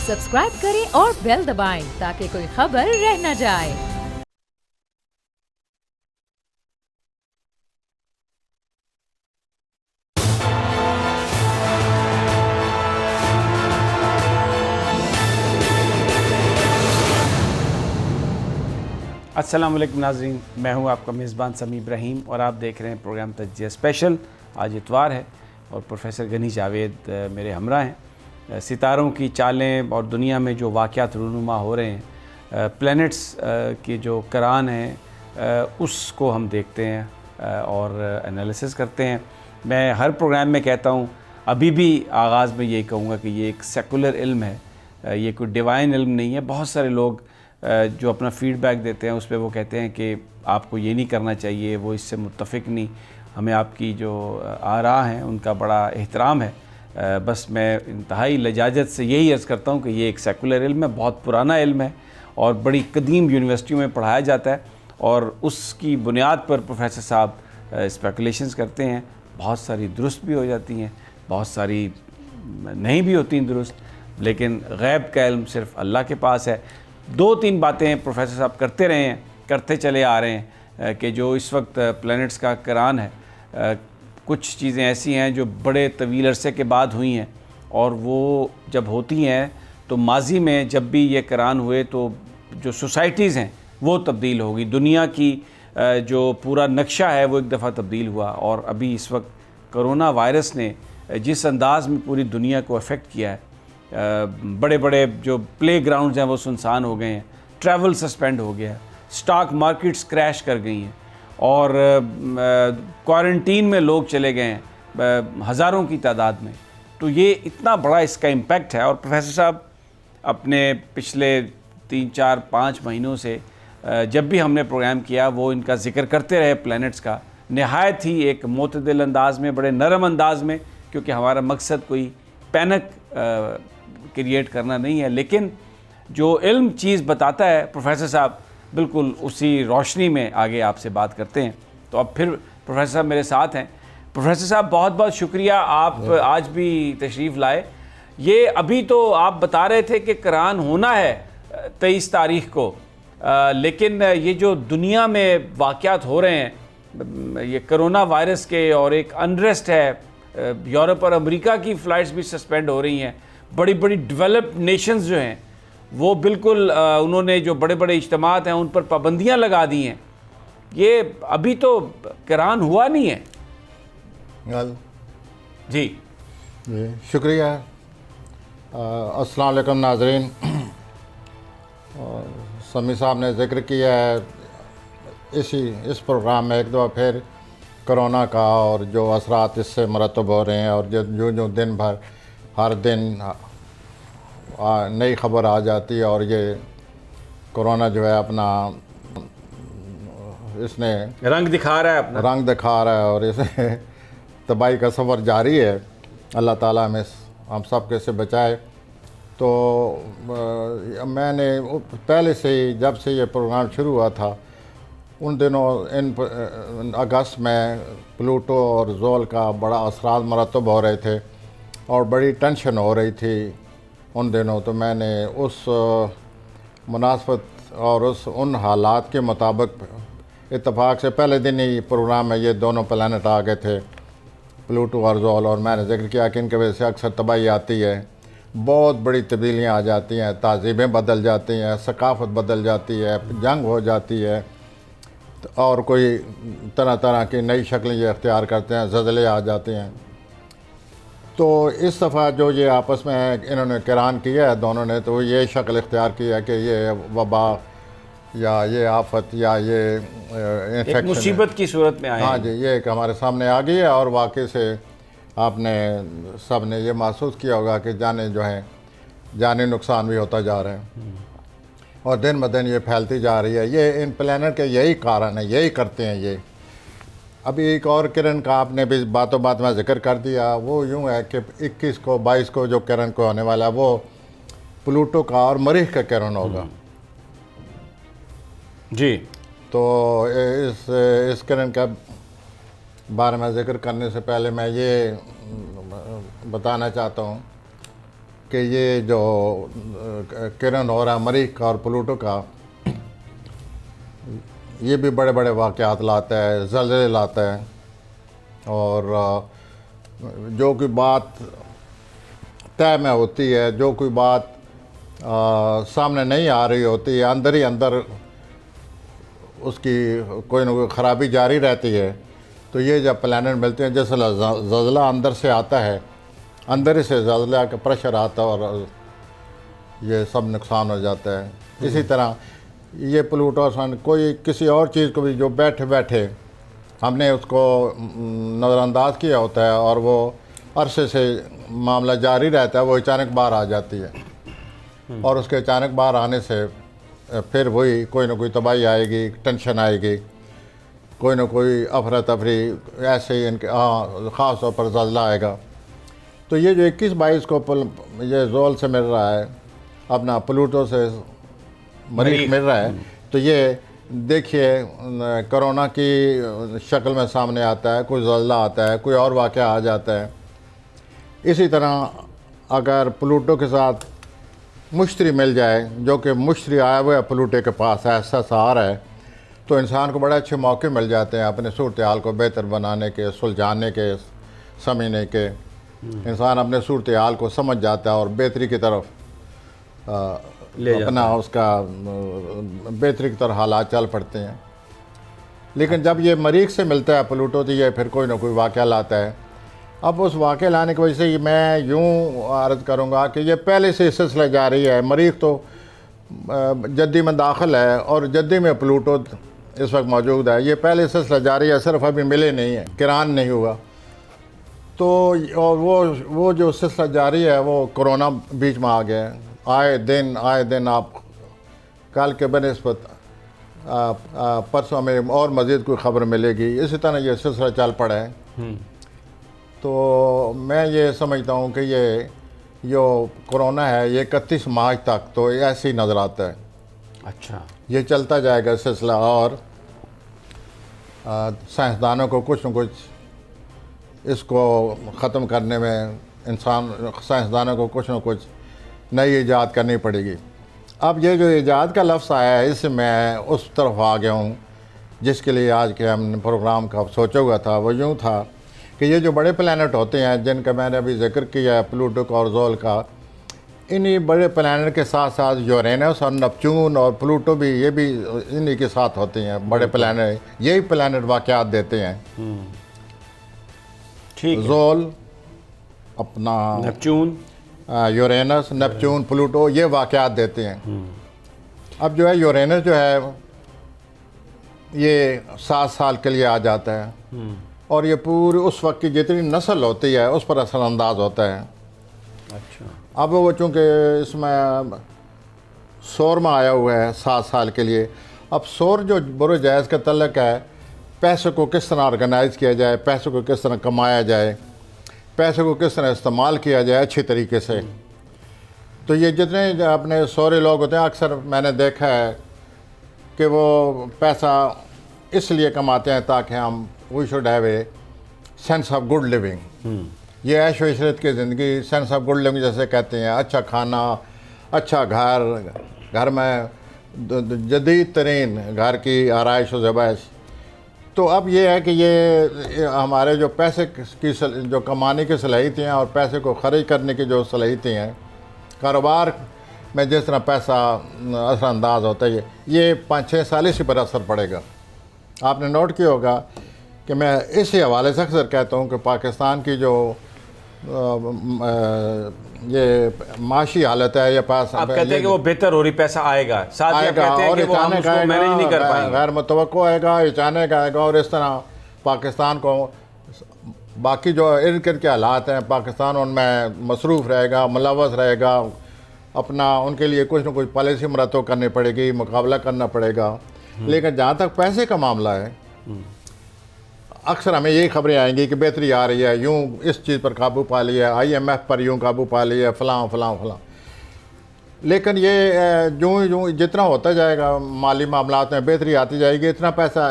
Subscribe करें और bell दबाएं ताकि कोई खबर रह न जाए। अस्सलाम वालेकुम नाज़रीन, मैं हूं आपका मेज़बान समी इब्राहिम और आप देख रहे हैं प्रोग्राम तज्ज़िया स्पेशल। आज इतवार है और प्रोफेसर गनी जावेद मेरे हमरा हैं। सितारों की चालें और दुनिया में जो वाक़यात रूनुमा हो रहे हैं, प्लैनेट्स की जो करान हैं उसको हम देखते हैं और एनालिसिस करते हैं। मैं हर प्रोग्राम में कहता हूँ, अभी भी आगाज़ में यही कहूँगा कि ये एक सेकुलर इल्म है, ये कोई डिवाइन इल्म नहीं है। बहुत सारे लोग जो अपना फ़ीडबैक देते हैं उस पर वो कहते हैं कि आपको ये नहीं करना चाहिए, वो इससे मुत्तफ़िक नहीं। हमें आपकी जो आरा हैं उनका बड़ा एहतराम है। बस मैं इंतहाई लजाजत से यही अर्ज़ करता हूँ कि ये एक सेकुलर इल्म है, बहुत पुराना इल्म है और बड़ी कदीम यूनिवर्सिटियों में पढ़ाया जाता है और उसकी बुनियाद पर प्रोफेसर साहब स्पेकुलेशंस करते हैं। बहुत सारी दुरुस्त भी हो जाती हैं, बहुत सारी नहीं भी होती दुरुस्त, लेकिन गैब का इल्म सिर्फ़ अल्लाह के पास है। दो तीन बातें प्रोफेसर साहब करते रहे हैं, करते चले आ रहे हैं कि जो इस वक्त प्लैनेट्स का करान है, कुछ चीज़ें ऐसी हैं जो बड़े तवील अरसे के बाद हुई हैं और वो जब होती हैं तो माजी में जब भी ये करान हुए तो जो सोसाइटीज़ हैं वो तब्दील हो गई। दुनिया की जो पूरा नक्शा है वो एक दफ़ा तब्दील हुआ और अभी इस वक्त कोरोना वायरस ने जिस अंदाज़ में पूरी दुनिया को अफेक्ट किया है, बड़े बड़े जो प्ले ग्राउंड्स हैं वो सुनसान हो गए हैं, ट्रैवल सस्पेंड हो गया है, स्टॉक मार्केट्स क्रैश कर गई हैं और क्वारंटीन में लोग चले गए हैं हज़ारों की तादाद में। तो ये इतना बड़ा इसका इम्पैक्ट है और प्रोफेसर साहब अपने पिछले 3-4-5 महीनों से जब भी हमने प्रोग्राम किया वो इनका ज़िक्र करते रहे प्लैनेट्स का, नहायत ही एक मोतदिल अंदाज़ में, बड़े नरम अंदाज़ में, क्योंकि हमारा मकसद कोई पैनिक क्रिएट करना नहीं है। लेकिन जो इल्म चीज़ बताता है प्रोफेसर साहब बिल्कुल उसी रोशनी में आगे आपसे बात करते हैं। तो अब फिर प्रोफेसर साहब मेरे साथ हैं। प्रोफेसर साहब बहुत बहुत शुक्रिया, आप आज भी तशरीफ़ लाए। ये अभी तो आप बता रहे थे कि करान होना है 23 तारीख को, लेकिन ये जो दुनिया में वाक़यात हो रहे हैं ये कोरोना वायरस के और एक अनरेस्ट है, यूरोप और अमेरिका की फ़्लाइट्स भी सस्पेंड हो रही हैं, बड़ी बड़ी डेवलप्ड नेशंस जो हैं वो बिल्कुल उन्होंने जो बड़े बड़े इज्तिमात हैं उन पर पाबंदियां लगा दी हैं। ये अभी तो करान हुआ नहीं है। जी शुक्रिया। अस्सलाम वालेकुम नाज़रीन। समी साहब ने ज़िक्र किया है इस प्रोग्राम में एक दफ़ा फिर कोरोना का और जो असरात इससे मरतब हो रहे हैं और जो दिन भर हर दिन नई खबर आ जाती है और ये कोरोना जो है अपना इसने रंग दिखा रहा है और इसे तबाही का सफ़र जारी है। अल्लाह ताला हमें हम सब के से बचाए। तो मैंने पहले से ही जब से ये प्रोग्राम शुरू हुआ था उन दिनों अगस्त में प्लूटो और ज़ोल का बड़ा असरात मरतब हो रहे थे और बड़ी टेंशन हो रही थी उन दिनों। तो मैंने उस मुनासबत और उन हालात के मुताबिक इत्तफाक से पहले दिन ही प्रोग्राम में ये दोनों प्लैनेट आ गए थे, प्लूटो और ज़ोल, और मैंने जिक्र किया कि इनकी वजह से अक्सर तबाही आती है, बहुत बड़ी तब्दीलियाँ आ जाती हैं, तहज़ीबें बदल जाती हैं, सकाफ़त बदल जाती है, जंग हो जाती है और कोई तरह तरह की नई शक्लें ये अख्तियार करते हैं, ज़लज़ले आ जाते हैं। तो इस दफ़ा जो ये आपस में इन्होंने करान किया है दोनों ने, तो ये शक्ल इख्तियार किया कि ये वबा या ये आफत या ये इन्फेक्शन मुसीबत की सूरत में आया। हाँ जी, ये एक हमारे सामने आ गई है और वाकई से आपने सब ने ये महसूस किया होगा कि जाने नुकसान भी होता जा रहा है और दिन ब दिन ये फैलती जा रही है। ये इन प्लैनेट के यही कारण है, यही करते हैं ये। अभी एक और किरण का आपने भी बातों बात में जिक्र कर दिया, वो यूँ है कि 21 को 22 को जो किरण को होने वाला है वो प्लूटो का और मरीख का किरण होगा जी। तो इस किरण का बारे में जिक्र करने से पहले मैं ये बताना चाहता हूँ कि ये जो किरण हो रहा है मरीख का और प्लूटो का, ये भी बड़े बड़े वाक़यात लाता है, ज़लज़ले लाता है। और जो कोई बात तय में होती है, जो कोई बात सामने नहीं आ रही होती है, अंदर ही अंदर उसकी कोई ना कोई ख़राबी जारी रहती है। तो ये जब प्लैनेट मिलते हैं, जैसे ज़लज़ला अंदर से आता है, अंदर ही से ज़लज़ला का प्रेशर आता है और ये सब नुकसान हो जाता है। इसी तरह ये प्लूटो सन कोई किसी और चीज़ को भी जो बैठे बैठे हमने उसको नज़रअंदाज किया होता है और वो अरसे से मामला जारी रहता है, वो अचानक बाहर आ जाती है। और उसके अचानक बाहर आने से फिर वही कोई ना कोई तबाही आएगी, टेंशन आएगी, कोई ना कोई अफरा तफरी, ऐसे ही इनके ख़ास तौर पर ज़लज़ला आएगा। तो ये जो 21-22 को ये जोल से मिल रहा है, अपना प्लूटो से मरीख मिल रहा है, तो ये देखिए कोरोना की शक्ल में सामने आता है, कोई ज़लज़ला आता है, कोई और वाक़या आ जाता है। इसी तरह अगर प्लूटो के साथ मुश्तरी मिल जाए, जो कि मुश्तरी आया हुआ है प्लूटो के पास, ऐसा सहारा है, तो इंसान को बड़े अच्छे मौके मिल जाते हैं अपने सूरत हाल को बेहतर बनाने के, सुलझाने के, समझने के। इंसान अपने सूरत हाल को समझ जाता है और बेहतरी की तरफ अपना उसका बेहतरी की तरफ हालात चल पड़ते हैं। लेकिन जब ये मरीख से मिलता है प्लूटो, तो ये फिर कोई ना कोई वाक़या लाता है। अब उस वाक़े लाने की वजह से मैं यूँ अर्ज़ करूँगा कि ये पहले से सिलसिला जारी है। मरीख तो जद्दी में दाखिल है और जद्दी में प्लूटो इस वक्त मौजूद है। ये पहले सिलसिला जारी है, सिर्फ अभी मिले नहीं है, किरान नहीं हुआ। तो और वो जो सिलसिला जारी है, वो कोरोना बीच में आ गया है। आए दिन आप कल के बनस्बत परसों में और मज़ीद कोई ख़बर मिलेगी, इसी तरह ये सिलसिला चल पड़ा है। तो मैं ये समझता हूँ कि ये जो कोरोना है, ये 31 मार्च तक तो ऐसे ही नज़र आता है। अच्छा, ये चलता जाएगा सिलसिला, और साइंसदानों को कुछ न कुछ इसको ख़त्म करने में साइंसदानों को कुछ न कुछ नई ईजाद करनी पड़ेगी। अब ये जो ईजाद का लफ्ज़ आया है, इससे मैं उस तरफ आ गया हूँ जिसके लिए आज के हमने प्रोग्राम का सोचा हुआ था। वो यूँ था कि ये जो बड़े प्लैनेट होते हैं, जिनका मैंने अभी जिक्र किया है, प्लूटो और जोल का, इन्हीं बड़े प्लैनेट के साथ साथ यूरेनस और नेपच्यून और प्लूटो भी, ये भी इन्हीं के साथ होते हैं। बड़े प्लैनेट, यही प्लैनेट वाक़यात देते हैं। ठीक, जोल, अपना नेपच्यून, यूरेनस, नेपच्यून, प्लूटो, ये वाक़यात देते हैं। अब जो है यूरेनस जो है ये 7 साल के लिए आ जाता है और ये पूरी उस वक्त की जितनी नस्ल होती है उस पर असरअंदाज होता है। अच्छा, अब वो चूँकि इसमें शोर में आया हुआ है 7 साल के लिए। अब शोर जो बुरो जायज़ का तल्लक है, पैसे को किस तरह ऑर्गेनाइज़ किया जाए, पैसे को किस तरह कमाया जाए, पैसे को किस तरह इस्तेमाल किया जाए अच्छी तरीके से। तो ये जितने अपने शोरे लोग होते हैं, अक्सर मैंने देखा है कि वो पैसा इसलिए कमाते हैं ताकि हम we should have a sense of good living. ये ऐशो इशरत की ज़िंदगी, सेंस ऑफ गुड लिविंग जैसे कहते हैं, अच्छा खाना, अच्छा घर में जदीद तरीन घर की आराइश व ज़बाइश। तो अब ये है कि ये हमारे जो पैसे की जो कमाने की सलाहियतें हैं और पैसे को ख़र्च करने की जो सलाहियतें हैं, कारोबार में जिस तरह पैसा असरअंदाज होता है, ये 5-6 साल इसी पर असर पड़ेगा। आपने नोट किया होगा कि मैं इसी हवाले से अक्सर कहता हूँ कि पाकिस्तान की जो ये माशी हालत है, ये पास आप कहते हैं कि वो बेहतर हो रही, पैसा आएगा, साथ ही आप कहते हैं कि वो हम उसको मैनेज नहीं कर पाएंगे, गैर मुतवक्को आएगा, अचानक आएगा, और इस तरह पाकिस्तान को बाकी जो इर्द गिर्द के हालात हैं, पाकिस्तान उनमें मसरूफ़ रहेगा, मुलव्वस रहेगा, अपना उनके लिए कुछ न कुछ पॉलिसी मरतब करनी पड़ेगी, मुकाबला करना पड़ेगा। लेकिन जहाँ तक पैसे का मामला है, अक्सर हमें यही खबरें आएंगी कि बेहतरी आ रही है, यूँ इस चीज़ पर काबू पा लिया, IMF पर यूँ काबू पा लिया, फ़लाँ। लेकिन ये यूँ जितना होता जाएगा माली मामलात में बेहतरी आती जाएगी, इतना पैसा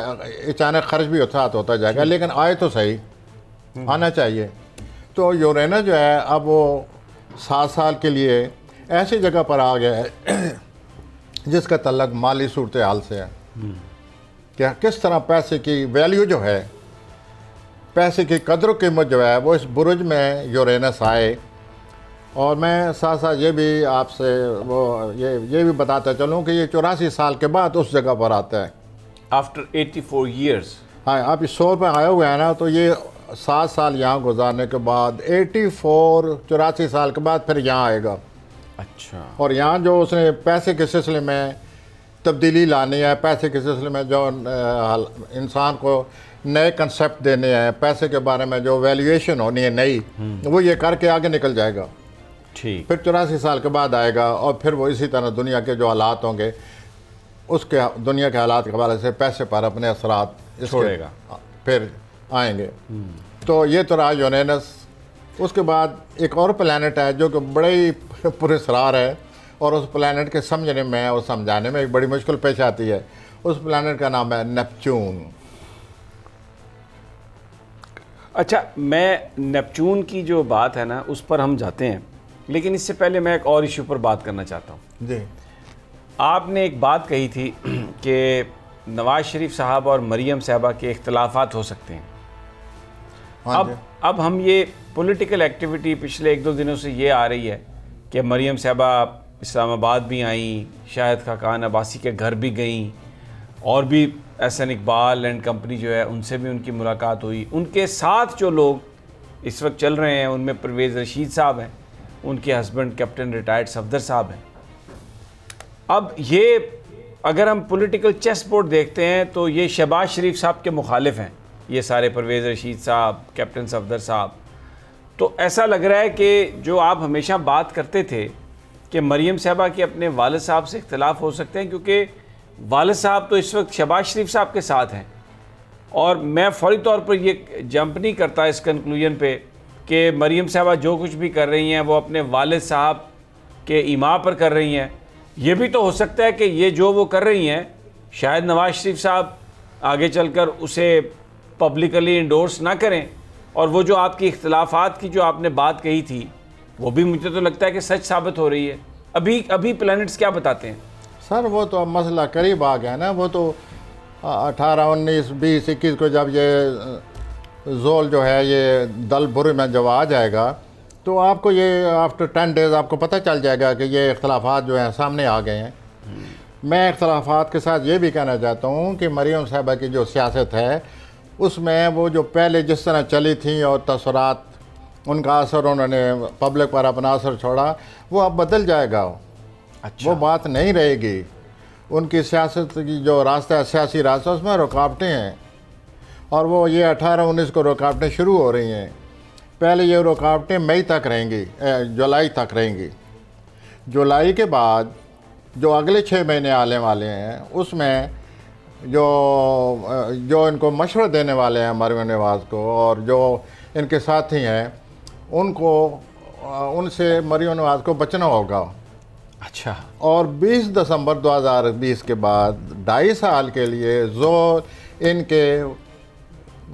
अचानक खर्च भी होता जाएगा, लेकिन आए तो सही, आना चाहिए। तो यूरेनस जो है, अब वो 7 साल के लिए ऐसी जगह पर आ गया है जिसका तल्लक माली सूरत हाल से है। क्या किस तरह पैसे की वैल्यू जो है, पैसे की कदर कीमत जो है वो इस बुरुज में यूरेनस आए। और मैं साथ साथ ये भी आपसे ये भी बताता चलूँ कि ये 84 साल के बाद उस जगह पर आता है। After 84 years। हाँ, आप इस शोर पर आए हुए हैं ना, तो ये 7 साल यहाँ गुजारने के बाद 84 साल के बाद फिर यहाँ आएगा। अच्छा। और यहाँ जो उसने पैसे के सिलसिले में तब्दीली लानी है, पैसे के सिलसिले में जो इंसान को नए कंसेप्ट देने हैं, पैसे के बारे में जो वैल्यूएशन होनी है नई, वो ये करके आगे निकल जाएगा। ठीक। फिर 84 साल के बाद आएगा और फिर वो इसी तरह दुनिया के जो हालात होंगे उसके दुनिया के हालात के हवाले से पैसे पर अपने असरात छोड़ेगा, फिर आएंगे। तो ये तो रहा यूरेनस। उसके बाद एक और प्लैनेट है जो कि बड़े ही पुरस्कार है और उस प्लैनेट के समझने में और समझाने में एक बड़ी मुश्किल पेश आती है। उस प्लैनेट का नाम है नेपच्यून। अच्छा, मैं नेपच्यून की जो बात है ना उस पर हम जाते हैं, लेकिन इससे पहले मैं एक और इशू पर बात करना चाहता हूँ। जी, आपने एक बात कही थी कि नवाज शरीफ साहब और मरीम साहबा के इख्तलाफात हो सकते हैं। हाँ जी। अब हम ये पॉलिटिकल एक्टिविटी पिछले 1-2 दिनों से ये आ रही है कि मरीम साहबा इस्लामाबाद भी आई, शाहिद खाकान अब्बासी के घर भी गई, और भी एहसन इकबाल एंड कंपनी जो है उनसे भी उनकी मुलाकात हुई। उनके साथ जो लोग इस वक्त चल रहे हैं उनमें परवेज़ रशीद साहब हैं, उनके हस्बैंड कैप्टन रिटायर्ड सफदर साहब हैं। अब ये अगर हम पॉलिटिकल चेस बोर्ड देखते हैं तो ये शहबाज शरीफ साहब के मुखालिफ हैं, ये सारे परवेज़ रशीद साहब, कैप्टन सफदर साहब। तो ऐसा लग रहा है कि जो आप हमेशा बात करते थे कि मरीम साहबा के अपने वालिद साहब से इख्तलाफ हो सकते हैं, क्योंकि वालिद साहब तो इस वक्त शहबाज शरीफ साहब के साथ हैं, और मैं फौरी तौर पर ये जंप नहीं करता इस कंक्लूजन पे कि मरीम साहबा जो कुछ भी कर रही हैं वो अपने वालिद साहब के इमा पर कर रही हैं। ये भी तो हो सकता है कि ये जो वो कर रही हैं शायद नवाज शरीफ साहब आगे चलकर उसे पब्लिकली इंडोर्स ना करें, और वो जो आपकी इख्तलाफात की जो आपने बात कही थी वो भी मुझे तो लगता है कि सच साबित हो रही है। अभी प्लैनेट्स क्या बताते हैं? सर वो तो अब मसला करीब आ गया ना। वो तो 18, 19, 20, 21 को जब ये जोल जो है ये दल बुरे में जब आ जाएगा तो आपको ये आफ्टर 10 डेज़ आपको पता चल जाएगा कि ये इख्तलाफात जो हैं सामने आ गए हैं। मैं इख्तलाफात के साथ ये भी कहना चाहता हूँ कि मरीम साहबा की जो सियासत है उसमें वो जो पहले जिस तरह चली थी और तसरात उनका असर, उन्होंने पब्लिक पर अपना असर छोड़ा, वो अब बदल जाएगा। अच्छा। वो बात नहीं रहेगी। उनकी सियासत की जो रास्ता है, सियासी रास्ता, उसमें रुकावटें हैं, और वो ये 18-19 को रुकावटें शुरू हो रही हैं। पहले ये रुकावटें मई तक रहेंगी, जुलाई तक रहेंगी। जुलाई के बाद जो अगले 6 महीने आने वाले हैं उसमें जो इनको मशवरा देने वाले हैं मरीम नवाज़ को, और जो इनके साथी हैं उनसे मरीम नवाज़ को बचना होगा। अच्छा। और 20 दिसंबर 2020 के बाद 2.5 साल के लिए जो इनके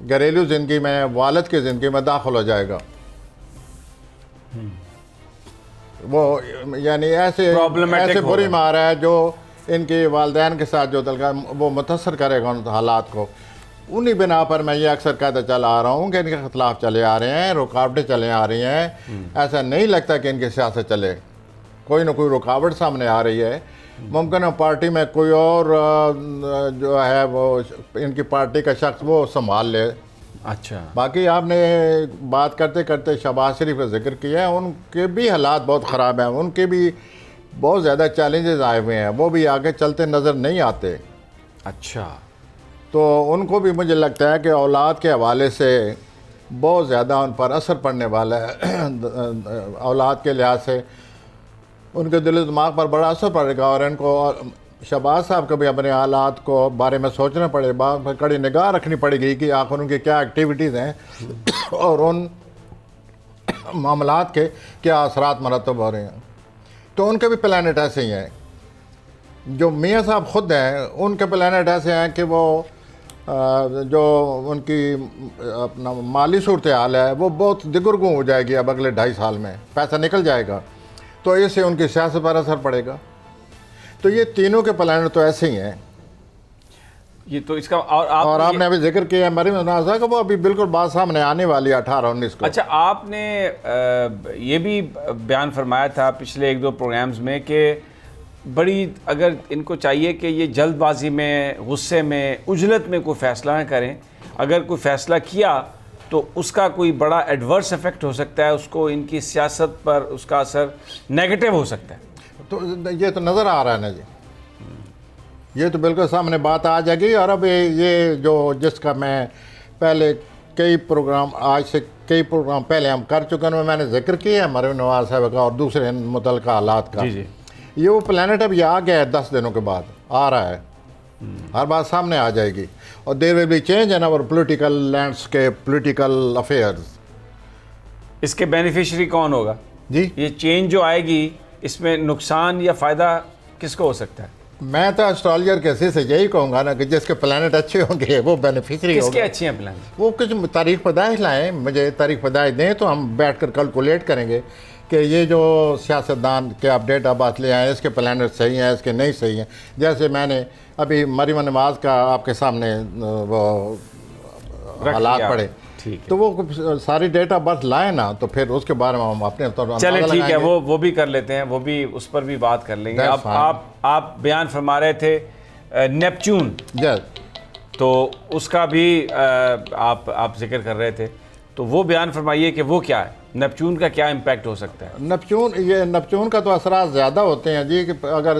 घरेलू ज़िंदगी में, वालिद की ज़िंदगी में दाखिल हो जाएगा। वो यानी ऐसे बुरी मार है जो इनके वालिदैन के साथ जो तलका वो मुतासर करेगा उन हालात को। उन्हीं बिना पर मैं ये अक्सर कहता चला आ रहा हूँ कि इनके खिलाफ चले आ रहे हैं, रुकावटें चले आ रही हैं। ऐसा नहीं लगता कि इनकी सियासत चले, कोई ना कोई रुकावट सामने आ रही है। मुमकिन है पार्टी में कोई और जो है वो इनकी पार्टी का शख्स वो संभाल ले। अच्छा। बाकी आपने बात करते करते शहबाज शरीफ का जिक्र किया है, उनके भी हालात बहुत ख़राब हैं, उनके भी बहुत ज़्यादा चैलेंजेस आए हुए हैं, वो भी आगे चलते नज़र नहीं आते। अच्छा। तो उनको भी मुझे लगता है कि औलाद के हवाले से बहुत ज़्यादा उन पर असर पड़ने वाला है। औलाद के लिहाज से उनके दिल दिमाग पर बड़ा असर पड़ेगा, और इनको शहबाज साहब को भी अपने हालात को बारे में सोचना पड़ेगा, कड़ी निगाह रखनी पड़ेगी कि आखिर उनकी क्या एक्टिविटीज़ हैं और उन मामलात के क्या असरात मरतब हो रहे हैं। तो उनके भी प्लैनेट ऐसे ही हैं। जो मियाँ साहब ख़ुद हैं उनके प्लैनेट ऐसे हैं कि वो जो उनकी अपना माली सूरत हाल है वो बहुत दिगुरगुं हो जाएगी अब अगले 2.5 साल में, पैसा निकल जाएगा, तो इससे उनकी सियासत पर असर पड़ेगा। तो ये तीनों के प्लान तो ऐसे ही हैं। ये तो इसका और आपने अभी जिक्र किया है मरीम नवाज का, वो अभी बिल्कुल बात सामने आने वाली है 18-19 को। अच्छा, आपने ये भी बयान फरमाया था पिछले 1-2 प्रोग्राम्स में कि बड़ी अगर इनको चाहिए कि ये जल्दबाजी में, गुस्से में, उजलत में कोई फ़ैसला ना करें, अगर कोई फ़ैसला किया तो उसका कोई बड़ा एडवर्स इफेक्ट हो सकता है, उसको इनकी सियासत पर उसका असर नेगेटिव हो सकता है। तो ये तो नज़र आ रहा है ना जी, ये तो बिल्कुल सामने बात आ जाएगी। और अब ये जो जिसका मैं पहले कई प्रोग्राम, आज से कई प्रोग्राम पहले हम कर चुके हैं, मैंने जिक्र किया है मरीम नवाज साहब का और दूसरे मुतल्लिक़ा हालात का। जी जी, ये वो प्लानट अब ये आ गया है, 10 दिनों के बाद आ रहा है, हर बात सामने आ जाएगी। और there will be change in our political landscape, political affairs. इसके बेनिफिशियरी कौन होगा जी? ये चेंज जो आएगी इसमें नुकसान या फ़ायदा किसको हो सकता है? मैं तो एस्ट्रोलॉजर के हिस्से से यही कहूँगा ना कि जिसके प्लानट अच्छे होंगे वो बेनिफिशरी होगा। किसके अच्छे हैं प्लान? वो कुछ तारीख पैदाइश लाएँ, मुझे तारीख पैदाइश दें तो हम बैठ कर कैलकुलेट करेंगे कि ये जो सियासतदान के अपडेट अब बात ले आए, इसके प्लानट सही हैं, इसके नहीं सही हैं। जैसे मैंने अभी मरीम नवाज का आपके सामने वो हालात पढ़े, ठीक है, तो वो सारी डेट ऑफ बर्थ लाए ना, तो फिर उसके बारे में हम अपने तौर पर चले ठीक है, वो भी कर लेते हैं, वो भी उस पर भी बात कर लेंगे। अब आप बयान फरमा रहे थे नेपच्यून, तो उसका भी आप जिक्र कर रहे थे, तो वो बयान फरमाइए कि वो क्या है, नेपच्यून का क्या इम्पैक्ट हो सकता है? नेपच्यून का तो असरात ज़्यादा होते हैं जी, कि अगर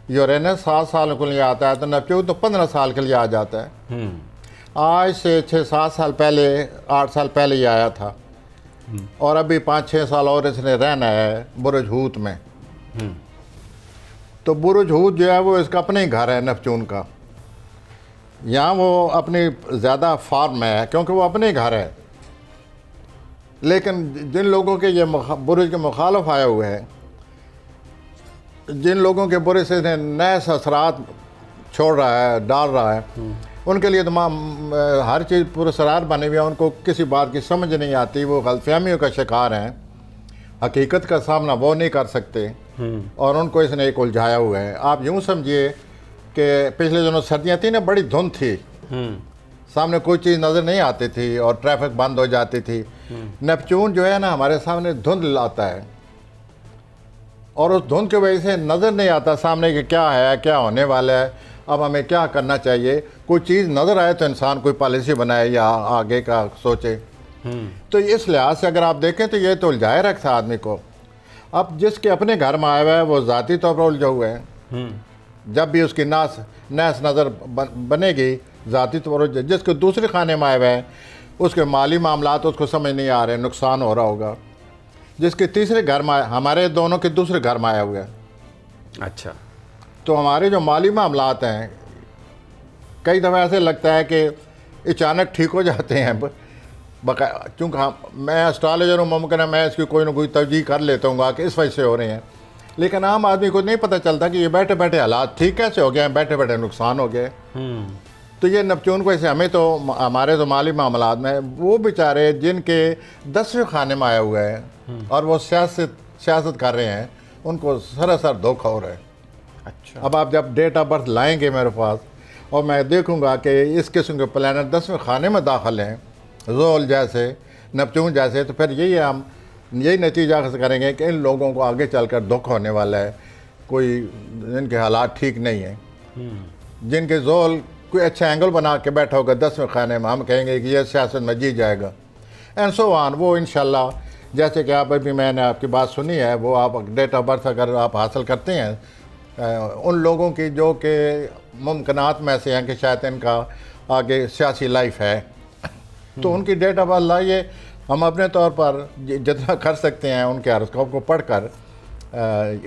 यूरेनस 7 साल के लिए आता है तो नेपच्यून तो 15 साल के लिए आ जाता है। आज से 6-7 साल पहले, 8 साल पहले ही आया था, और अभी 5-6 साल और इसने रहना है बुरुज हूत में। तो बुरुज हूत जो है वो इसका अपना ही घर है नेपच्यून का, यहाँ वो अपनी ज़्यादा फॉर्म में है क्योंकि वो अपने ही घर है। लेकिन जिन लोगों के ये बुरुज के मुखालफ आए हुए हैं, जिन लोगों के बुरुज से नए असरात छोड़ रहा है, डाल रहा है, उनके लिए तमाम हर चीज़ पुरसरार बने हुए हैं, उनको किसी बात की समझ नहीं आती, वो गलतफहमियों का शिकार हैं, हकीकत का सामना वो नहीं कर सकते, और उनको इसने एक उलझाया हुआ है। आप यूँ समझिए कि पिछले दिनों सर्दियाँ थी ना, बड़ी धुंध थी, सामने कोई चीज़ नज़र नहीं आती थी और ट्रैफिक बंद हो जाती थी। नेपच्यून जो है ना हमारे सामने धुंध लाता है, और उस धुंध की वजह से नज़र नहीं आता सामने कि क्या है, क्या होने वाला है, अब हमें क्या करना चाहिए। कोई चीज़ नज़र आए तो इंसान कोई पॉलिसी बनाए या आगे का सोचे। तो इस लिहाज से अगर आप देखें तो ये तो उलझाए रखता आदमी को। अब जिसके अपने घर में आया हुआ है वो ज़ाती तौर पर उलझा हुआ है, जब भी उसकी नैस नज़र बनेगी ज़ाती तौर पर, जिसके दूसरे खाने में आया हुआ है उसके माली मामलात उसको समझ नहीं आ रहे, नुकसान हो रहा होगा। जिसके तीसरे घर में, हमारे दोनों के दूसरे घर में आया हुआ है। अच्छा, तो हमारे जो माली मामलात हैं कई दफ़ा ऐसे लगता है कि अचानक ठीक हो जाते हैं, चूँकि मैं एस्ट्रोलॉजर हूँ, मुमकिन है मैं इसकी कोई ना कोई तवजीह कर लेता हूँ कि इस वजह से हो रहे हैं, लेकिन आम आदमी को नहीं पता चलता कि ये बैठे बैठे हालात ठीक कैसे हो गए हैं, बैठे बैठे नुकसान हो गए। तो ये नेपच्यून को ऐसे हमें तो हमारे तो माली मामलात में वो बेचारे जिनके 10वें खाने में आया हुआ है और वो सियासत कर रहे हैं, उनको सरासर धोखा हो रहा है। अच्छा, अब आप जब डेट ऑफ बर्थ लाएंगे मेरे पास और मैं देखूंगा कि इस किस्म के प्लानट 10वें खाने में दाखिल हैं, ज़ोल जैसे, नेपच्यून जैसे, तो फिर हम यही नतीजा करेंगे कि इन लोगों को आगे चलकर धोखा होने वाला है। कोई जिनके हालात ठीक नहीं हैं, जिनके ज़ोल कोई अच्छा एंगल बना के बैठा होगा 10वें खाने में, हम कहेंगे कि यह सियासत में जीत जाएगा, एंड सो ऑन। वो इंशाल्लाह, जैसे कि आप अभी मैंने आपकी बात सुनी है, वो आप डेट ऑफ बर्थ अगर आप हासिल करते हैं उन लोगों की जो कि मुमकिनात में से हैं कि शायद इनका आगे सियासी लाइफ है, तो उनकी डेट ऑफ बर्थ लाइए। हम अपने तौर पर जितना कर सकते हैं उनके हॉरोस्कोप को पढ़कर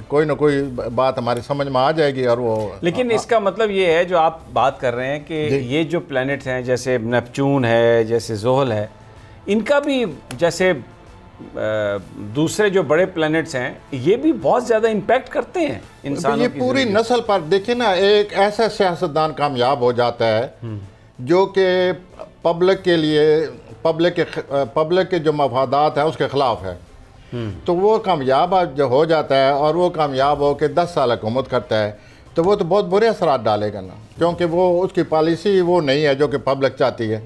कोई ना कोई बात हमारी समझ में आ जाएगी। और वो, लेकिन इसका मतलब ये है जो आप बात कर रहे हैं कि ये जो प्लैनेट्स हैं, जैसे नेपच्यून है, जैसे ज़ोहल है, इनका भी जैसे दूसरे जो बड़े प्लैनेट्स हैं, ये भी बहुत ज़्यादा इम्पैक्ट करते हैं इंसानों की पूरी नस्ल पर। देखिए ना, एक ऐसा सियासतदान कामयाब हो जाता है जो कि पब्लिक के लिए पब्लिक के जो मफादात हैं उसके ख़िलाफ़ है, तो वो कामयाब जो हो जाता है और वो कामयाब हो के 10 साल हुकूमत करता है, तो वो तो बहुत बुरे असरात डालेगा ना, क्योंकि वो उसकी पॉलिसी वो नहीं है जो कि पब्लिक चाहती है,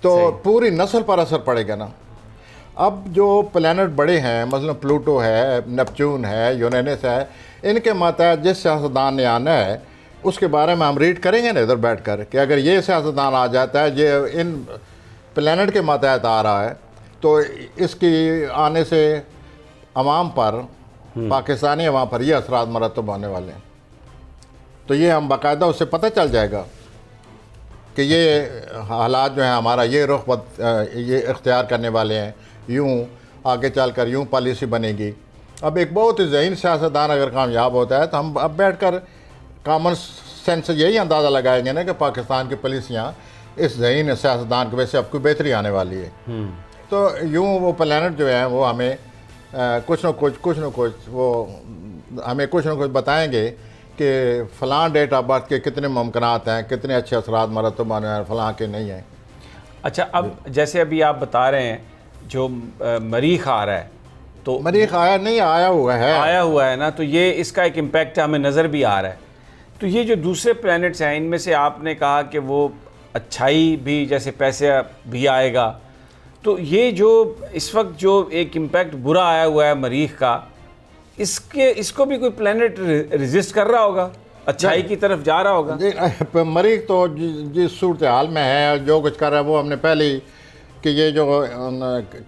तो पूरी नस्ल पर असर पड़ेगा ना। अब जो प्लैनेट बड़े हैं, मतलब प्लूटो है, नेपच्यून है, यूरेनस है, इनके मातहत जिस सियासतदान ने आना है उसके बारे में हम रीड करेंगे ना इधर बैठ कर कि अगर ये सियासतदान आ जाता है, ये इन प्लैनेट के मातहत आ रहा है, तो इसकी आने से अवाम पर, पाकिस्तानी अवाम पर ये असरात मरतब होने वाले हैं। तो ये हम बाकायदा उससे पता चल जाएगा कि ये हालात जो हैं हमारा ये रुख ये इख्तियार करने वाले हैं, यूँ आगे चल कर यूँ पॉलिसी बनेगी। अब एक बहुत ही ज़हीन सियासतदान अगर कामयाब होता है तो हम अब बैठ कर कॉमन सेंस से यही अंदाज़ा लगाएंगे ना कि पाकिस्तान की पॉलिसियाँ इस ज़हीन सियासतदान की वजह से अब कोई बेहतरी आने वाली है। तो यूँ वो प्लैनेट जो है वो हमें कुछ न कुछ वो हमें कुछ न कुछ बताएंगे कि फ़लाँ डेट ऑफ बर्थ के कितने मुमकिनात हैं, कितने अच्छे असरात मरतब आने हैं, फ़लाँ के नहीं हैं। अच्छा, अब जैसे अभी आप बता रहे हैं जो मरीख आ रहा है, तो मरीख आया हुआ है ना, तो ये इसका एक इम्पैक्ट हमें नज़र भी आ रहा है। तो ये जो दूसरे प्लैनेट्स हैं इनमें से आपने कहा कि वो अच्छाई भी, जैसे पैसे भी आएगा, तो ये जो इस वक्त जो एक इम्पैक्ट बुरा आया हुआ है मरीख का, इसको भी कोई प्लैनेट रेजिस्ट कर रहा होगा, अच्छाई की तरफ जा रहा होगा। मरीख तो जिस सूरत हाल में है, जो कुछ कर रहा है, वो हमने पहले ही कि ये जो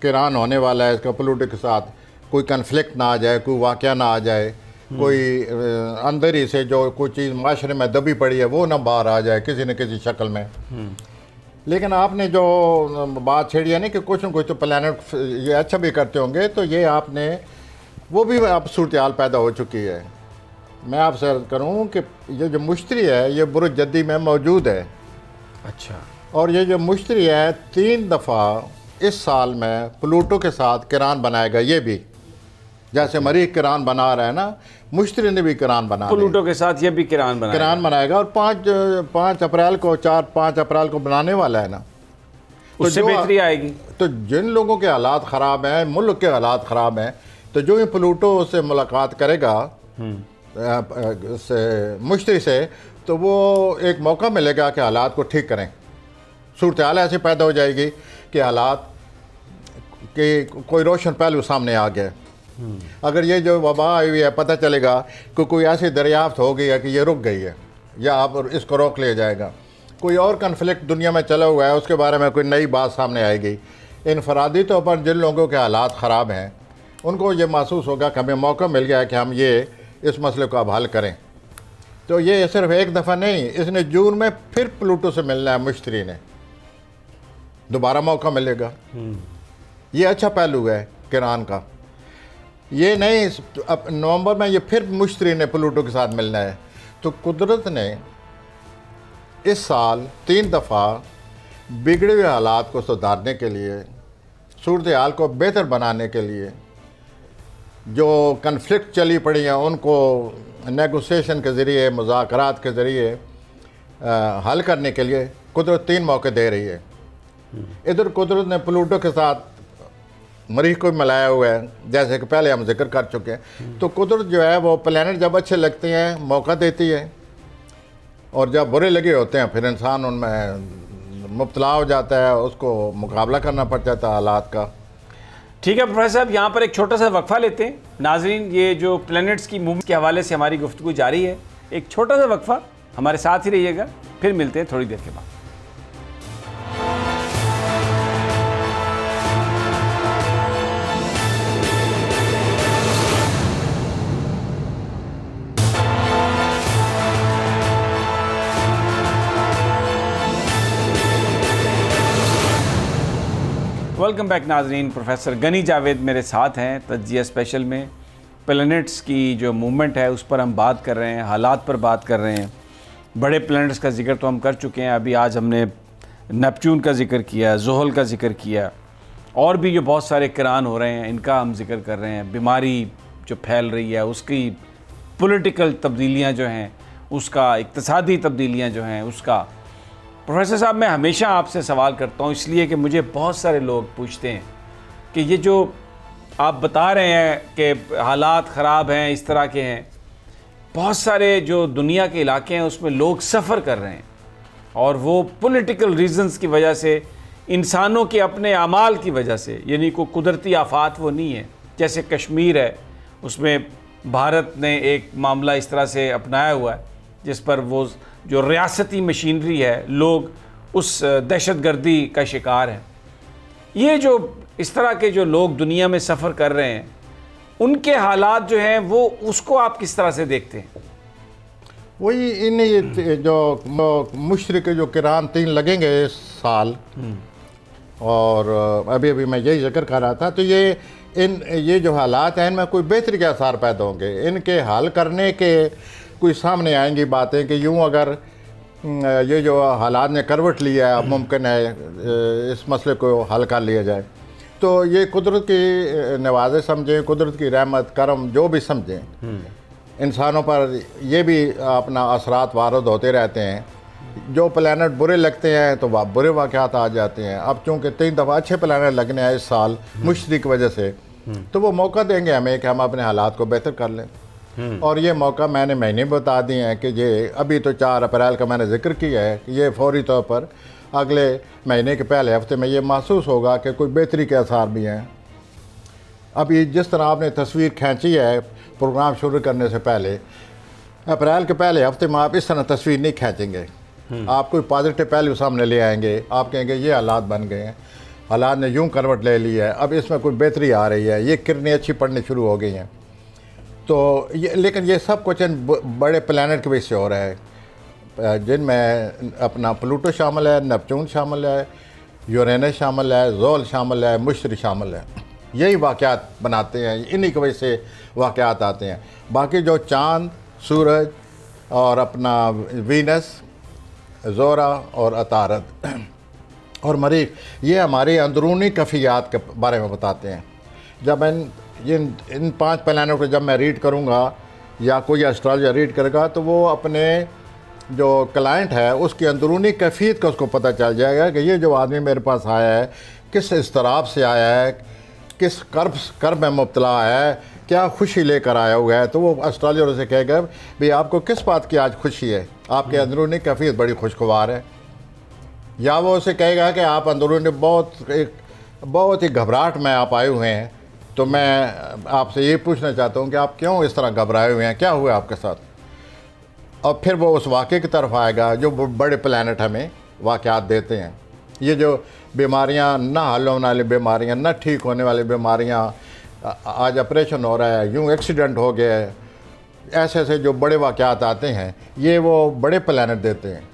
किरान होने वाला है इसका प्लूटो के साथ कोई कन्फ्लिक्ट ना आ जाए, कोई वाक़या ना आ जाए, कोई अंदर ही से जो कोई चीज़ माशरे में दबी पड़ी है वो ना बाहर आ जाए किसी न किसी शक्ल में। लेकिन आपने जो बात छेड़ी है ना कि कुछ न कुछ तो प्लैनेट ये अच्छा भी करते होंगे, तो ये आपने वो भी अब सूरत हाल पैदा हो चुकी है। मैं आपसे अर्ज़ करूँ कि ये जो मुश्तरी है ये बुरुज जद्दी में मौजूद है। अच्छा। और ये जो मुश्तरी है 3 दफ़ा इस साल में प्लूटो के साथ किरान बनाएगा। ये भी जैसे मरीख किरान बना रहा है ना, मुश्तरी ने भी किरान बना, प्लूटो के साथ ये भी किरान बनाएगा और 5 अप्रैल को 4-5 अप्रैल को बनाने वाला है ना, उससे बेहतरी आएगी। तो जिन लोगों के हालात ख़राब हैं, मुल्क के हालात ख़राब हैं, तो जो ये प्लूटो से मुलाकात करेगा मुश्तरी से, तो वो एक मौका मिलेगा कि हालात को ठीक करें। सूरत हाल ऐसी पैदा हो जाएगी कि हालात के कोई रोशन पहलू सामने आ गया। अगर ये जो वबा आई हुई है पता चलेगा कि कोई ऐसी दरियाफ्त हो गई है कि ये रुक गई है या अब इसको रोक लिया जाएगा, कोई और कन्फ्लिक्ट दुनिया में चला हुआ है उसके बारे में कोई नई बात सामने आएगी, इनफरादी तौर पर जिन लोगों के हालात ख़राब हैं उनको ये महसूस होगा कि हमें मौका मिल गया है कि हम ये इस मसले को अब हल करें। तो ये सिर्फ एक दफ़ा नहीं, इसने जून में फिर प्लूटो से मिलना है, मुश्तरी ने दोबारा मौका मिलेगा। ये अच्छा पहलू है किरान का। ये नहीं अब नवंबर में ये फिर मुश्तरी ने प्लूटो के साथ मिलना है। तो कुदरत ने इस साल 3 दफ़ा बिगड़े हुए हालात को सुधारने के लिए, सूरत हाल को बेहतर बनाने के लिए, जो कन्फ्लिक्ट चली पड़ी हैं उनको नेगोशिएशन के ज़रिए, मुज़ाकरात के ज़रिए हल करने के लिए कुदरत 3 मौके दे रही है। इधर कुदरत ने प्लूटो के साथ मरीख को मिलाया हुआ है, जैसे कि पहले हम जिक्र कर चुके हैं। तो कुदरत जो है वो प्लैनेट जब अच्छे लगते हैं मौका देती है, और जब बुरे लगे होते हैं फिर इंसान उनमें मुब्तला हो जाता है, उसको मुकाबला करना पड़ जाता है हालात का। ठीक है प्रोफेसर साहब, यहाँ पर एक छोटा सा वक्फा लेते हैं। नाजरीन, ये जो प्लैनेट्स की मूवमेंट के हवाले से हमारी गुफ्तगू जारी है, एक छोटा सा वक्फा, हमारे साथ ही रहिएगा, फिर मिलते हैं थोड़ी देर के बाद। वेलकम बैक नाजरीन। प्रोफेसर गनी जावेद मेरे साथ हैं तज्जिया स्पेशल में। प्लैनेट्स की जो मूवमेंट है उस पर हम बात कर रहे हैं, हालात पर बात कर रहे हैं। बड़े प्लैनेट्स का जिक्र तो हम कर चुके हैं, अभी आज हमने नेपच्यून का जिक्र किया, ज़ुहल का जिक्र किया, और भी जो बहुत सारे किरान हो रहे हैं इनका हम जिक्र कर रहे हैं। बीमारी जो फैल रही है उसकी, पॉलिटिकल तब्दीलियाँ जो हैं उसका, इक़्तिसादी तब्दीलियाँ जो हैं उसका, प्रोफेसर साहब, मैं हमेशा आपसे सवाल करता हूँ, इसलिए कि मुझे बहुत सारे लोग पूछते हैं कि ये जो आप बता रहे हैं कि हालात ख़राब हैं, इस तरह के हैं, बहुत सारे जो दुनिया के इलाके हैं उसमें लोग सफ़र कर रहे हैं और वो पॉलिटिकल रीजंस की वजह से, इंसानों के अपने अमाल की वजह से, यानी कोई कुदरती आफात वो नहीं है। जैसे कश्मीर है, उसमें भारत ने एक मामला इस तरह से अपनाया हुआ है जिस पर वो जो रियासती मशीनरी है, लोग उस दहशतगर्दी का शिकार हैं। ये जो इस तरह के जो लोग दुनिया में सफ़र कर रहे हैं, उनके हालात जो हैं वो, उसको आप किस तरह से देखते हैं? वही इन ये जो मुशरिक जो किरान 3 लगेंगे इस साल, और अभी मैं यही जिक्र कर रहा था, तो ये जो हालात हैं इनमें कोई बेहतरी के आसार पैदा होंगे। इनके हल करने के कोई सामने आएंगी बातें कि यूँ अगर ये जो हालात ने करवट लिया है, अब मुमकिन है इस मसले को हल कर लिया जाए। तो ये कुदरत की नवाज़े समझें, कुदरत की रहमत करम जो भी समझें, इंसानों पर ये भी अपना असरात वारद होते रहते हैं। जो प्लैनेट बुरे लगते हैं तो वह बुरे वाक़यात आ जाते हैं। अब चूँकि 3 दफ़ा अच्छे प्लैनेट लगने हैं इस साल मुश्तरी की वजह से, तो वो मौका देंगे हमें कि हम अपने हालात को बेहतर कर लें। और ये मौका मैंने महीने बता दिए हैं कि ये अभी तो 4 अप्रैल का मैंने जिक्र किया है कि ये फौरी तौर पर अगले महीने के पहले हफ्ते में ये महसूस होगा कि कोई बेहतरी के आसार भी हैं। अभी जिस तरह आपने तस्वीर खींची है प्रोग्राम शुरू करने से पहले, अप्रैल के पहले हफ्ते में आप इस तरह तस्वीर नहीं खींचेंगे। आप कोई पॉजिटिव पहलू सामने ले आएंगे, आप कहेंगे ये हालात बन गए हैं, हालात ने यूँ करवट ले ली है, अब इसमें कोई बेहतरी आ रही है, ये किरणें अच्छी पड़नी शुरू हो गई हैं। तो ये, लेकिन ये सब कुछ इन बड़े प्लैनेट की वजह से हो रहा है, जिनमें अपना प्लूटो शामिल है, नेपच्यून शामिल है, यूरेनस शामिल है, ज़ोल शामिल है, मुश्तरी शामिल है। यही वाक़यात बनाते हैं, इन्हीं की वजह से वाक़यात आते हैं। बाकी जो चाँद, सूरज और अपना वीनस, ज़ोरा और अतारद और मरीख, ये हमारी अंदरूनी कफ़ियात के बारे में बताते हैं। जब इन 5 प्लैनेट को जब मैं रीड करूँगा या कोई एस्ट्रोलॉजर रीड करेगा, तो वो अपने जो क्लाइंट है उसकी अंदरूनी कैफियत का उसको पता चल जाएगा कि ये जो आदमी मेरे पास आया है किस इस्तराब से आया है, किस कर्ब में मुब्तला है, क्या खुशी लेकर आया हुआ है। तो वो एस्ट्रोलॉजर उसे कहेगा भाई आपको किस बात की आज खुशी है, आपके अंदरूनी कैफियत बड़ी खुशगवार है। या वो उसे कहेगा कि आप अंदरूनी बहुत ही घबराहट में आप आए हुए हैं, तो मैं आपसे ये पूछना चाहता हूँ कि आप क्यों इस तरह घबराए हुए हैं, क्या हुआ आपके साथ। और फिर वो उस वाक़े की तरफ आएगा जो बड़े प्लैनेट हमें वाक़यात देते हैं। ये जो बीमारियाँ, ना हल होने वाली बीमारियाँ, ना ठीक होने वाली बीमारियाँ, आज ऑपरेशन हो रहा है, यूँ एक्सीडेंट हो गया है, ऐसे ऐसे जो बड़े वाक़यात आते हैं ये वो बड़े प्लैनेट देते हैं।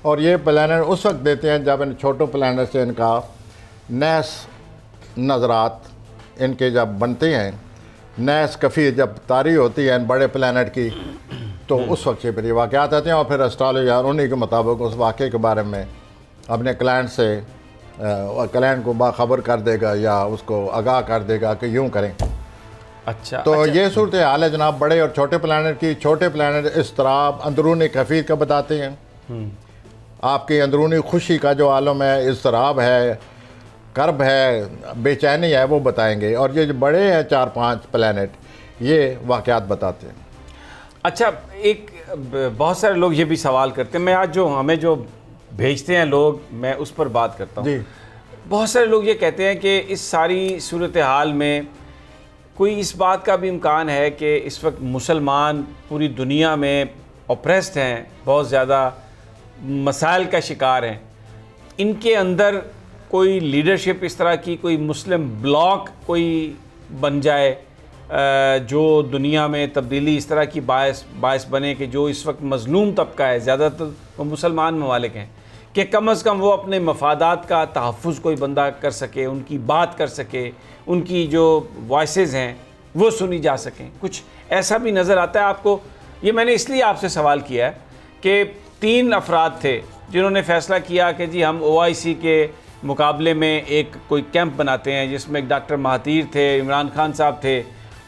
और ये प्लैनेट उस वक्त देते हैं जब इन छोटों प्लैनेट से इनका नैस नज़रात इनके जब बनते हैं, नैस कफ़ी जब तारी होती है इन बड़े प्लैनेट की, तो उस वक्त से फिर ये वाक़यात आते हैं। और फिर एस्ट्रोलॉजर उन्हीं के मुताबिक उस वाक़े के बारे में अपने क्लाइंट से क्लाइंट को बाखबर कर देगा या उसको आगाह कर देगा कि यूँ करें। तो ये सूरत हाल है जनाब बड़े और छोटे प्लैनेट की। छोटे प्लैनेट इस तरह अंदरूनी कैफियत का बताते हैं, आपकी अंदरूनी खुशी का जो आलम है, इज़्तिराब है, कर्ब है, बेचैनी है, वो बताएंगे। और ये जो बड़े हैं 4-5 प्लैनेट, ये वाक़यात बताते हैं। अच्छा, एक बहुत सारे लोग ये भी सवाल करते हैं, मैं आज जो हमें जो भेजते हैं लोग, मैं उस पर बात करता हूँ। बहुत सारे लोग ये कहते हैं कि इस सारी सूरत हाल में कोई इस बात का भी इम्कान है कि इस वक्त मुसलमान पूरी दुनिया में ऑप्रेस्ड हैं, बहुत ज़्यादा मसाइल का शिकार हैं, इनके अंदर कोई लीडरशिप इस तरह की, कोई मुस्लिम ब्लॉक कोई बन जाए जो दुनिया में तब्दीली इस तरह की बायस बने कि जो इस वक्त मज़लूम तबका है, ज़्यादातर वो मुसलमान ममालिक हैं, कि कम अज़ कम वो अपने मफादात का तहफ़्फ़ुज़ कोई बंदा कर सके, उनकी बात कर सके, उनकी जो वॉइसेस हैं वो सुनी जा सकें। कुछ ऐसा भी नज़र आता है आपको? ये मैंने इसलिए आपसे सवाल किया है कि 3 अफराद थे जिन्होंने फ़ैसला किया कि जी हम OIC के मुकाबले में एक कोई कैंप बनाते हैं, जिसमें एक डॉक्टर महातीर थे, इमरान खान साहब थे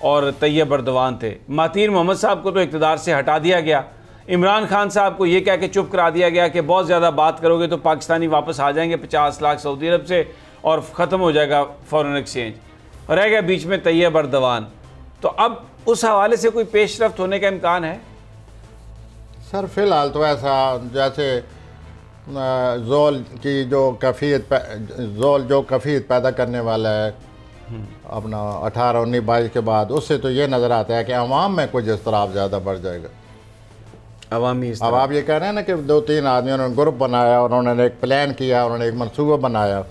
और तैयब अर्दवान थे। महातीर मोहम्मद साहब को तो इक़्तिदार से हटा दिया गया, इमरान खान साहब को ये कह के चुप करा दिया गया कि बहुत ज़्यादा बात करोगे तो पाकिस्तानी वापस आ जाएंगे 50 लाख सऊदी अरब से और ख़त्म हो जाएगा फॉरेन एक्सचेंज, और रह गया बीच में तैयब अर्दवान। तो अब उस हवाले से कोई पेशरफ्त होने का इम्कान है? सर फ़िलहाल तो ऐसा जैसे जोल की जो कफ़ीयत जोल जो कफ़ीयत पैदा करने वाला है अपना 18, 19, 22 के बाद, उससे तो ये नज़र आता है कि अवाम में कुछ इसतराब ज़्यादा बढ़ जाएगा। अवामी अब आप ये कह रहे हैं ना कि 2-3 आदमियों ने ग्रुप बनाया और उन्होंने एक प्लान किया, उन्होंने एक मनसूबा बनाया।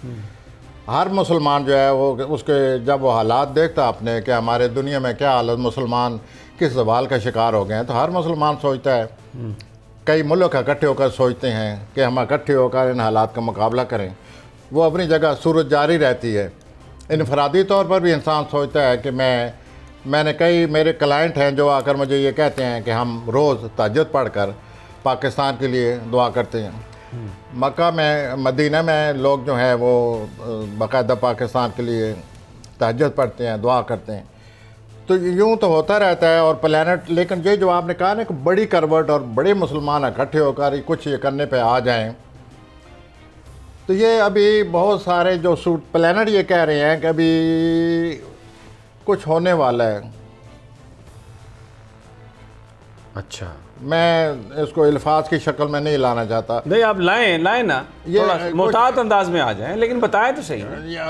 हर मुसलमान जो है वो उसके जब वो हालात देखता अपने कि हमारे दुनिया में क्या हालत, मुसलमान किस सवाल का शिकार हो गए हैं, तो हर मुसलमान सोचता है, कई मुल्क इकट्ठे होकर सोचते हैं कि हम इकट्ठे होकर इन हालात का मुकाबला करें। वो अपनी जगह सूरत जारी रहती है। इनफरादी तौर पर भी इंसान सोचता है कि मैंने कई मेरे क्लाइंट हैं जो आकर मुझे ये कहते हैं कि हम रोज़ तहज्जुद पढ़कर पाकिस्तान के लिए दुआ करते हैं। मक्का में, मदीना में लोग जो हैं वो बाकायदा पाकिस्तान के लिए तहज्जुद पढ़ते हैं, दुआ करते हैं। तो यूँ तो होता रहता है और प्लानट, लेकिन ये जो आपने कहा ना कि बड़ी करवट और बड़े मुसलमान इकट्ठे होकर कुछ ये करने पे आ जाएं, तो ये अभी बहुत सारे जो प्लानट ये कह रहे हैं कि अभी कुछ होने वाला है। अच्छा, मैं इसको अल्फाज की शक्ल में नहीं लाना चाहता। नहीं, आप लाएं ना, ये थोड़ा मोहतात अंदाज में आ जाएं, लेकिन बताएं तो सही।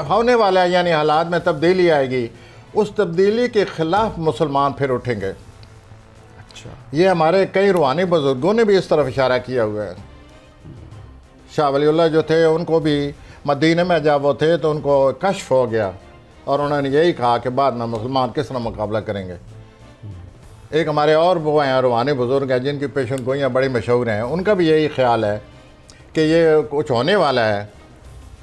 होने वाला है, यानी हालात में तब्दीली आएगी। उस तब्दीली के ख़िलाफ़ मुसलमान फिर उठेंगे। अच्छा, ये हमारे कई रूहानी बुजुर्गों ने भी इस तरफ इशारा किया हुआ है। शाह वलीउल्लाह जो थे उनको भी मदीने में जब वो थे तो उनको कश्फ हो गया और उन्होंने यही कहा कि बाद में मुसलमान किस तरह मुकाबला करेंगे। एक हमारे और वो हैं रूहानी बुजुर्ग हैं जिनकी पेशन गोइयाँ बड़ी मशहूर हैं, उनका भी यही ख्याल है कि ये कुछ होने वाला है।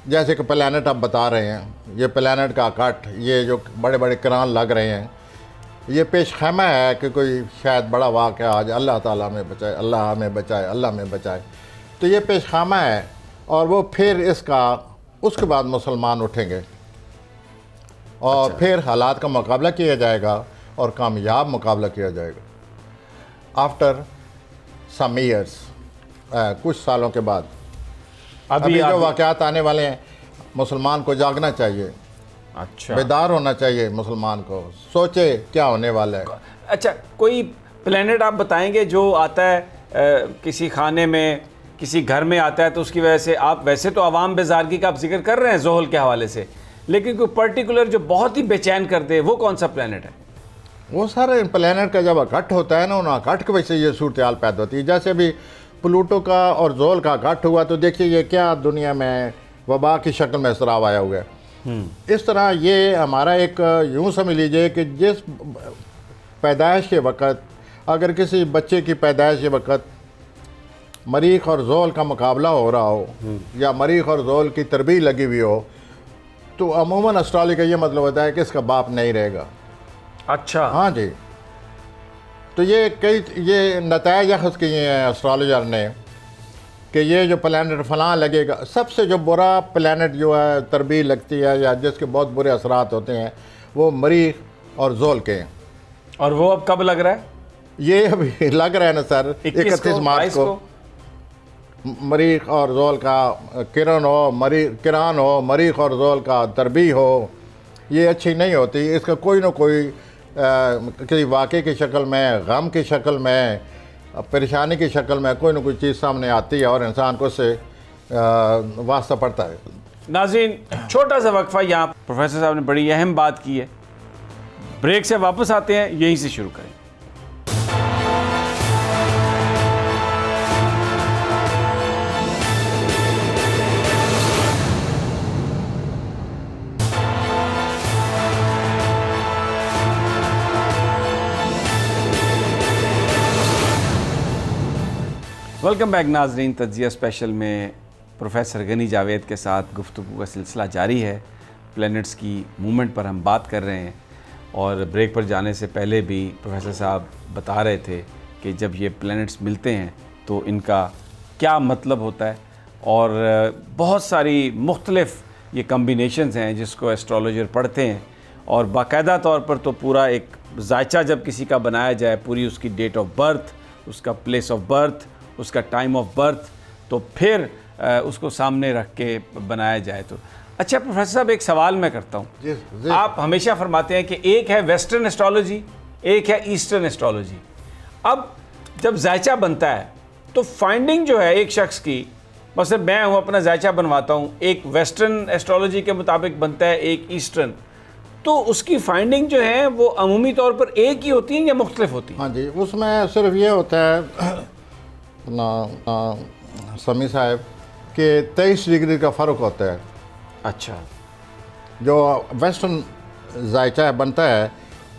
जैसे कि प्लानट आप बता रहे हैं, ये प्लानट का कट, ये जो बड़े बड़े किरान लग रहे हैं, ये पेश खैमा है कि कोई शायद बड़ा वाक़या आज अल्लाह ताला में बचाए, अल्लाह हमें बचाए, अल्लाह में बचाए। तो ये पेश खामा है और वो फिर इसका उसके बाद मुसलमान उठेंगे और अच्छा। फिर हालात का मुकाबला किया जाएगा और कामयाब मुकाबला किया जाएगा आफ्टर सम ईयर्स, कुछ सालों के बाद। अभी जो वाक़यात आने वाले हैं, मुसलमान को जागना चाहिए। अच्छा, बेदार होना चाहिए मुसलमान को, सोचे क्या होने वाला है। अच्छा, कोई प्लेनेट आप बताएंगे जो आता है किसी खाने में, किसी घर में आता है, तो उसकी वजह से आप, वैसे तो अवाम बेजारगी का आप जिक्र कर रहे हैं ज़ोहल के हवाले से, लेकिन कोई पर्टिकुलर जो बहुत ही बेचैन कर दे, वो कौन सा प्लेनेट है? वो सारे प्लेनेट का जब इकट्ठ होता है ना, उन इकट्ठ की वजह से ये सूरत हाल पैदा होती है। जैसे अभी प्लूटो का और जोल का इकट्ठ हुआ, तो देखिए ये क्या दुनिया में वबा की शक्ल में इसराव आया हुआ है। इस तरह ये हमारा एक, यूँ समझ लीजिए कि जिस पैदाइश के वक़्त, अगर किसी बच्चे की पैदाइश के वक़्त मरीख और जोल का मुकाबला हो रहा हो या मरीख और जोल की तरबीय लगी हुई हो, तो अमूमन एस्ट्रोलॉजी का ये मतलब होता है कि इसका बाप नहीं रहेगा। अच्छा, हाँ जी। तो ये नताइज अख़ज़ किए हैं एस्ट्रोलॉजर ने कि ये जो प्लैनेट फ़लाँ लगेगा। सबसे जो बुरा प्लैनेट जो है तरबीय लगती है या जिसके बहुत बुरे असरात होते हैं, वो मरीख और जोल के हैं। और वो अब कब लग रहा है? ये अभी लग रहा है ना सर, 31 मार्च को। मरीख और जोल का किरण हो, मरीख और जोल का तरबी हो, ये अच्छी नहीं होती। इसका कोई ना कोई किसी वाक़े की शक्ल में, गम की शक्ल में, परेशानी की शक्ल में कोई ना कोई चीज़ सामने आती है और इंसान को उससे वास्ता पड़ता है। नाज़रीन, छोटा सा वक्फा, यहाँ प्रोफेसर साहब ने बड़ी अहम बात की है। ब्रेक से वापस आते हैं, यहीं से शुरू करें। वेलकम बैक नाजरीन। तज्ज़िया स्पेशल में प्रोफेसर गनी जावेद के साथ गुफ्तगू का सिलसिला जारी है। प्लैनेट्स की मूवमेंट पर हम बात कर रहे हैं और ब्रेक पर जाने से पहले भी प्रोफेसर साहब बता रहे थे कि जब ये प्लैनेट्स मिलते हैं तो इनका क्या मतलब होता है, और बहुत सारी मुख्तलिफ ये कम्बिनेशंस हैं जिसको एस्ट्रोलॉजर पढ़ते हैं, और बाकायदा तौर पर तो पूरा एक जायचा जब किसी का बनाया जाए, पूरी उसकी डेट ऑफ बर्थ, उसका प्लेस ऑफ बर्थ, उसका टाइम ऑफ बर्थ, तो फिर उसको सामने रख के बनाया जाए। तो अच्छा प्रोफेसर साहब, एक सवाल मैं करता हूँ। आप हमेशा फरमाते हैं कि एक है वेस्टर्न एस्ट्रोलॉजी, एक है ईस्टर्न एस्ट्रोलॉजी। अब जब जायचा बनता है तो फाइंडिंग जो है एक शख्स की, मतलब मैं हूँ अपना जायचा बनवाता हूँ, एक वेस्टर्न एस्ट्रोलॉजी के मुताबिक बनता है, एक ईस्टर्न, तो उसकी फाइंडिंग जो है वो अमूमी तौर पर एक ही होती है या मुख्तलिफ होती है? हाँ जी, उसमें सिर्फ ये होता है ना समी साहब कि 23 डिग्री का फ़र्क होता है। अच्छा। जो वेस्टर्न जायचा बनता है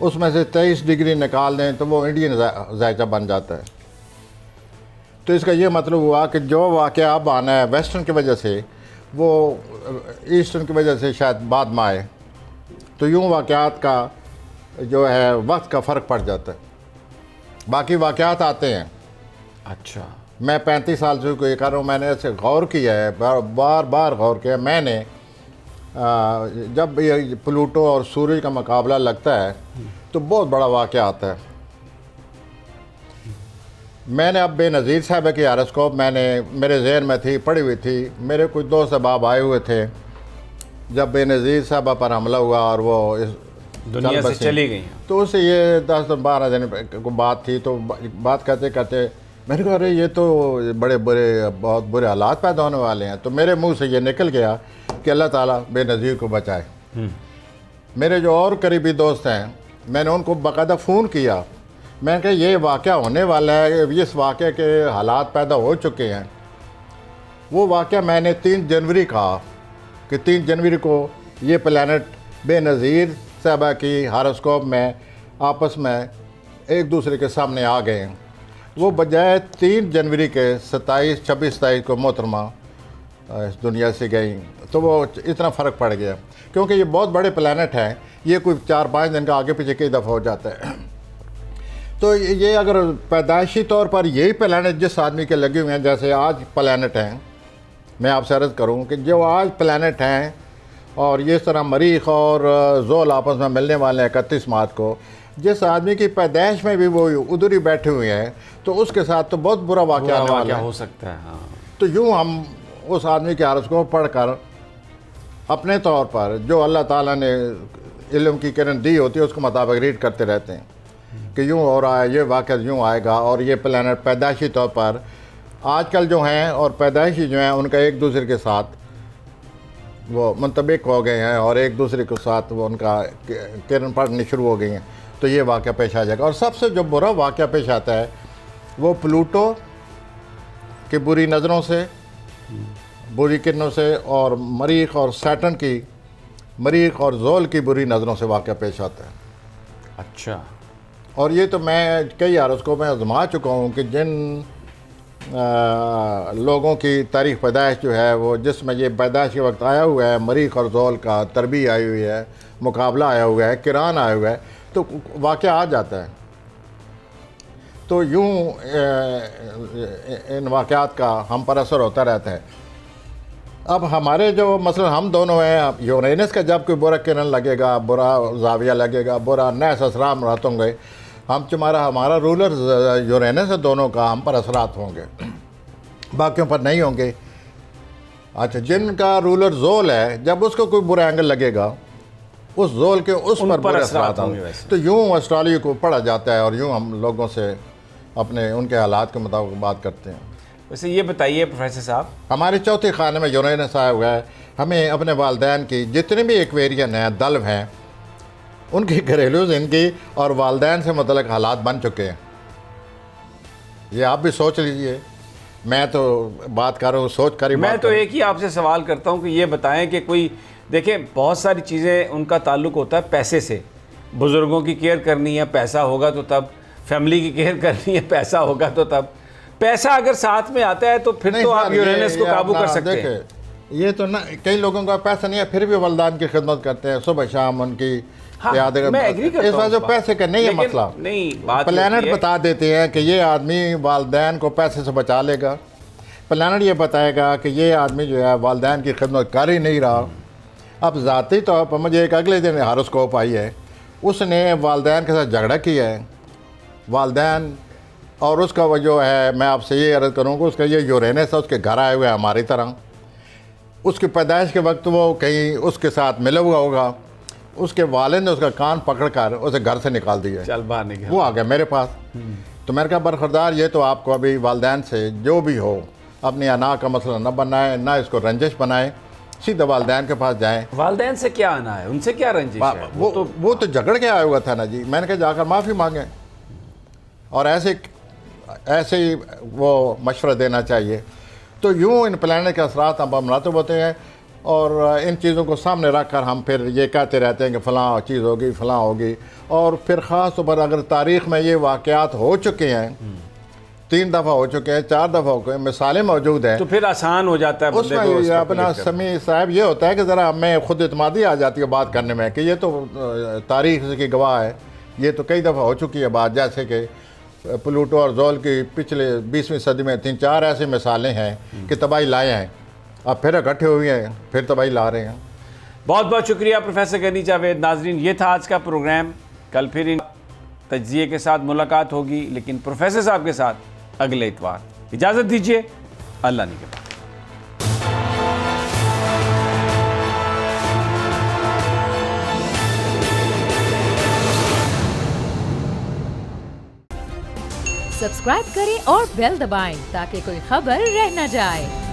उसमें से 23 डिग्री निकाल दें तो वो इंडियन जायचा बन जाता है। तो इसका ये मतलब हुआ कि जो वाक़या अब आना है वेस्टर्न की वजह से, वो ईस्टर्न की वजह से शायद बाद में आए, तो यूँ वाक़यात का जो है वक्त का फ़र्क पड़ जाता है। बाकी वाक़यात आते हैं। अच्छा। मैं 35 साल से कोई कर रहा हूँ, मैंने ऐसे गौर किया है, बार बार गौर किया। मैंने जब ये प्लूटो और सूरज का मुकाबला लगता है तो बहुत बड़ा वाक़या आता है। मैंने अब बेनज़ीर साहब की हारोस्कोप मैंने मेरे जहन में थी, पड़ी हुई थी। मेरे कुछ दोस्त अहबाब आए हुए थे जब बेनज़ीर साहब पर हमला हुआ और वो इस दुनिया से चली गई, तो उससे ये 10-12 दिन को बात थी। तो बात करते करते मैंने कहा अरे ये तो बड़े बुरे, बहुत बुरे हालात पैदा होने वाले हैं। तो मेरे मुंह से ये निकल गया कि अल्लाह ताला बेनज़ीर को बचाए। मेरे जो और करीबी दोस्त हैं, मैंने उनको बाकायदा फ़ोन किया। मैंने कहा ये वाक़या होने वाला है, इस वाक़े के हालात पैदा हो चुके हैं। वो वाक़या मैंने 3 जनवरी कहा कि 3 जनवरी को ये प्लैनेट बेनज़ीर साहबा की हारोस्कोप में आपस में एक दूसरे के सामने आ गए हैं। वो बजाय 3 जनवरी के 27-26 तारीख को मोहतरमा इस दुनिया से गई, तो वो इतना फ़र्क पड़ गया क्योंकि ये बहुत बड़े प्लैनेट हैं। ये कोई 4-5 दिन का आगे पीछे कई दफ़ा हो जाता है। तो ये अगर पैदाइशी तौर पर यही प्लैनेट जिस आदमी के लगे हुए हैं, जैसे आज प्लैनेट हैं, मैं आपसे अर्ज़ करूं कि जो आज प्लैनेट हैं और ये तरह मरीख और जोल आपस में मिलने वाले हैं 31 मार्च को, जिस आदमी की पैदाइश में भी वो उधर ही बैठे हुए हैं, तो उसके साथ तो बहुत बुरा वाक़या आने वाला हो सकता है। हाँ। तो यूँ हम उस आदमी के हारोस्कोप पढ़कर अपने तौर पर जो अल्लाह ताला ने इल्म की किरण दी होती है उसके मुताबिक रीड करते रहते हैं कि यूँ हो रहा है, ये वाक़या यूँ आएगा। और ये प्लैनेट पैदाइशी तौर पर आजकल जो हैं और पैदाइशी जो हैं उनका एक दूसरे के साथ वो मुंतबिक हो गए हैं और एक दूसरे के साथ वो उनका किरण पड़नी शुरू हो गई हैं। तो ये वाक़या पेश आ जाएगा। और सबसे जो बुरा वाक़या पेश आता है वो प्लूटो की बुरी नज़रों से, बुरी किरणों से, और मरीख और सैटर्न की, मरीख और जोल की बुरी नज़रों से वाक़या पेश आता है। अच्छा। और ये तो मैं कई हारोस्कोप में आजमा चुका हूँ कि जिन लोगों की तारीख़ पैदाइश जो है वो जिसमें ये पैदाइश के वक्त आया हुआ है, मरीख और जोल का तरबी आई हुई है, मुकाबला आया हुआ है, किरान आया हुआ है, तो वाक़या आ जाता है। तो यूँ इन वाक़यात का हम पर असर होता रहता है। अब हमारे जो मसलन हम दोनों हैं, यूरेनस का जब कोई बुरा किरण लगेगा, बुरा जाविया लगेगा, बुरा नए असरात रात होंगे, हमारा रूलर यूरेनस है, दोनों का हम पर असरात होंगे, बाकियों पर नहीं होंगे। अच्छा, जिनका रूलर जोल है, जब उसको कोई बुरा एंगल लगेगा उस जोल के उस पर बुरे असरात होंगे। तो यूँ एस्ट्रोलॉजी को पढ़ा जाता है और यूँ हम लोगों से अपने उनके हालात के मुताबिक बात करते हैं। वैसे ये बताइए प्रोफेसर साहब, हमारे चौथे खाने में यूरेनस आया हुआ है। हमें अपने वालदैन की जितने भी एक्वेरियन हैं, दल्व हैं, उनकी घरेलू ज़िंदगी और वालदैन से मुतल्लिक़ हालात बन चुके हैं। ये आप भी सोच लीजिए। मैं तो बात कर रहा हूँ सोच कर ही। मैं तो एक ही आपसे सवाल करता हूँ कि ये बताएं कि कोई, देखें बहुत सारी चीज़ें उनका ताल्लुक़ होता है पैसे से। बुज़ुर्गों की केयर करनी है, पैसा होगा तो तब। फैमिली की केयर करनी है, पैसा होगा तो तब। पैसा अगर साथ में आता है तो फिर तो आप यूरेनस को काबू कर सकते हैं। ये तो ना, कई लोगों का पैसा नहीं है फिर भी वालदैन की खिदमत करते हैं, सुबह शाम उनकी याद। मैं एग्री करता हूं। इस वजह पैसे का नहीं है मसला। नहीं, बात प्लैनेट बता देते हैं कि ये आदमी वालदैन को पैसे से बचा लेगा। प्लैनेट ये बताएगा कि ये आदमी जो है वालदैन की खिदमत कर ही नहीं रहा। अब ज़ाती तौर पर मुझे एक अगले दिन हारोस्कोप आई है, उसने वालदैन के साथ झगड़ा किया है। वालदैन और उसका वो जो है, मैं आपसे ये अर्ज़ करूँगा, उसका ये यूरेनस है, उसके घर आए हुए हैं हमारी तरह। उसकी पैदाइश के वक्त वो कहीं उसके साथ मिला हुआ होगा, उसके वालिद ने उसका कान पकड़ कर उसे घर से निकाल दिया, चल बाहर निकल, वो आ गया मेरे पास। तो मैंने कहा बरखुरदार, ये तो आपको अभी वालिदैन से जो भी हो अपनी अना का मसला न बनाए, ना इसको रंजिश बनाए, सीधा वालिदैन के पास जाएं। वालिदैन से क्या आना है, उनसे क्या रंजिश है? वो तो झगड़ के आया हुआ था ना जी। मैंने कहा जाकर माफ़ी मांगे, और ऐसे ही वो मशवरा देना चाहिए। तो यूँ इन प्लानिंग के असरात हम मनाते होते हैं, और इन चीज़ों को सामने रख कर हम फिर ये कहते रहते हैं कि फ़लाँ चीज़ होगी, फ़लाँ होगी। और फिर ख़ास तौर पर अगर तारीख़ में ये वाक़यात हो चुके हैं, 3 दफ़ा हो चुके हैं, 4 दफ़ा हो गए, मिसालें मौजूद हैं, तो फिर आसान हो जाता है बंदे को उसमें अपना समी साहब ये होता है कि ज़रा हमें खुद इत्मादी आ जाती है बात करने में, कि ये तो तारीख़ की गवाह है, ये तो कई दफ़ा हो चुकी है बात। जैसे कि प्लूटो और ज़ोल की पिछले 20वीं सदी में 3-4 ऐसी मिसालें हैं कि तबाही लाए हैं, अब फिर इकट्ठे हुए हैं, फिर तबाही ला रहे हैं। बहुत बहुत शुक्रिया प्रोफेसर गनी जावेद। नाजरीन, ये था आज का प्रोग्राम। कल फिर इन तज्जिए के साथ मुलाकात होगी, लेकिन प्रोफेसर साहब के साथ अगले इतवार। इजाज़त दीजिए, अल्लाह निगहबान। सब्सक्राइब करें और बेल दबाएं ताकि कोई खबर रह न जाए।